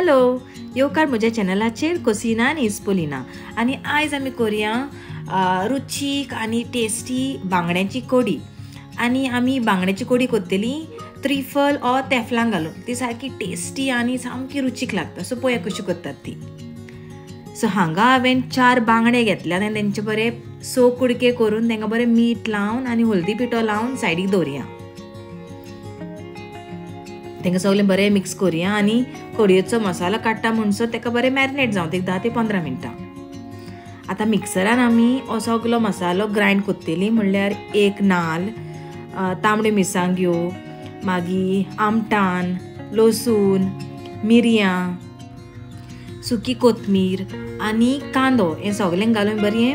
Hello, येवकार म्हज्या चॅनलाचेर कोसिना आनी इस्पोलिना आनी आयज आमी करुया रुचीक आनी टेस्टी बांगड्याची कडी. आनी आमी बांगड्याची कडी करतली त्रिफल ऑर तेफलां घालून. ती सारकी टेस्टी आनी सामकी रुचीक लागता. सो पळया कशी करतात ती. सो हांगा हांवें 4 बांगडे घेतल्यात आनी तेंचे बरे 6 कुडके करून तांकां बरें मीठ लावन आनी हळदी पिठो लावन सायडीक दवरया. तांकां सगळें बरें मिक्स करुया आनी कडयेचो मसालो काडटा म्हणसर ताका बरें मॅरिनेट जावं एक 10 ते 15 मिनटां. आतां मिक्सरान आमी हो सगळो मसालो ग्रायंड करतली. म्हणल्यार एक नाल्ल, तांबड्यो मिरसांग्यो, मागीर आमटान, लसूण, मिरयां, सुकी कोथमीर आनी कांदो हें सगळें घालून बरें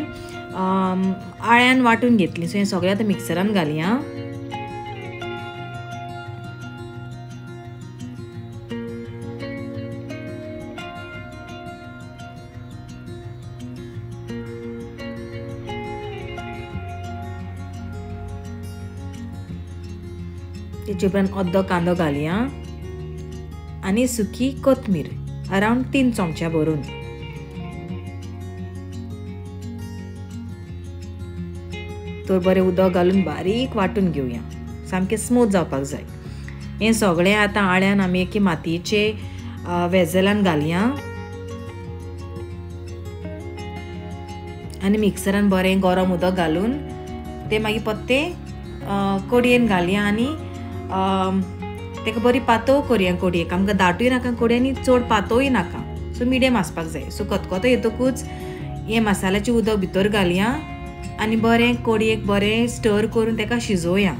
आळ्यान वांटून घेतली. सो हें सगळें आतां मिक्सरान घालया. तेचे उपरांत अर्दो कांदो घालया आनी सुकी कोथमीर अरावंड 3 चमचा भरून. तर बरें उदक घालून बारीक वांटून घेवया. सामकें स्मूथ जावपाक जाय. हें सगळें आतां आळ्यान आमी एके मातयेचे वेजलान घालया आनी मिक्सरान बरें गरम उदक घालून ते मागीर पत्ते कडयेन घालया आनी ताका बरी पातळ करुया. कडयेक आमकां दाटूय नाका कडी आनी चड पातळूय नाका. सो मिडियम आसपाक जाय. सो खतखतो येतकूच हे मसाल्याचें उदक भितर घालया आनी बरें कडयेक बरें स्टर करून ताका शिजोवया.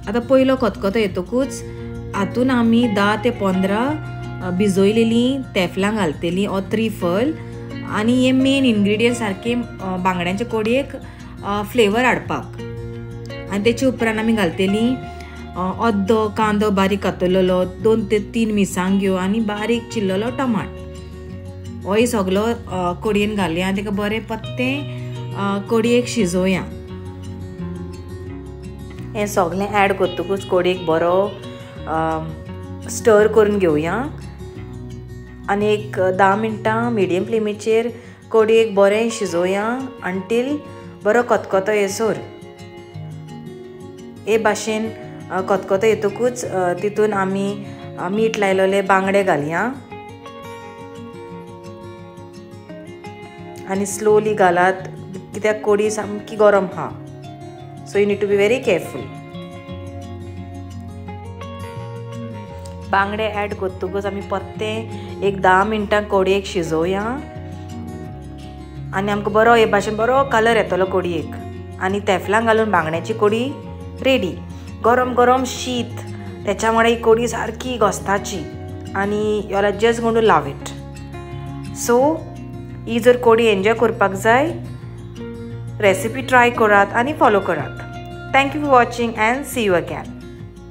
आतां पयलो खतखतो येतकूच हातून आमी 10 ते 15 भिजयलेलीं तेफलां घालतलीं ऑर त्रिफल आनी हे मेन इन्ग्रेडियंट सारके बांगड्यांच्या कडयेक फ्लेवर हाडपाक. आनी तेचे उपरांत आमी घालतलीं अर्दो कांदो बारीक कातरलेलो, 2 ते 3 मिरसांग्यो आनी बारीक चिरलेलो टमाट. होय सगळो कडयेन घालया आनी ताका बरें पत्तें कडयेक शिजोवया. हें सगळें ऍड करतकूच कडयेक बरो स्टर करून घेवया आनी एक 10 मिनटां मिडियम फ्लेमीचेर कडयेक बरें शिजोवया अंटील बरो खतखतो येसर. हे भाशेन खतखतो येतकूच तितून आमी मीठ लायलेले बांगडे घालया आनी स्लोली घालात कित्याक कडी सामकी गरम आहा. So you need to be very careful. बांगडे ऍड करतकूच आमी पत्तें एक 10 मिनटां कडयेक शिजोवया आनी आमकां बरो हे भाशेन बरो कलर येतलो कडयेक. आनी तेफलां घालून बांगड्याची कडी रेडी. गरम गरम शीत तेच्या वांगडा ही कडी सारकी घोस्ताची आनी you are just going to love it. So ही जर कडी एन्जॉय करपाक जाय रेसिपी ट्राय करात आनी फॉलो करात. Thank you for watching and see you again.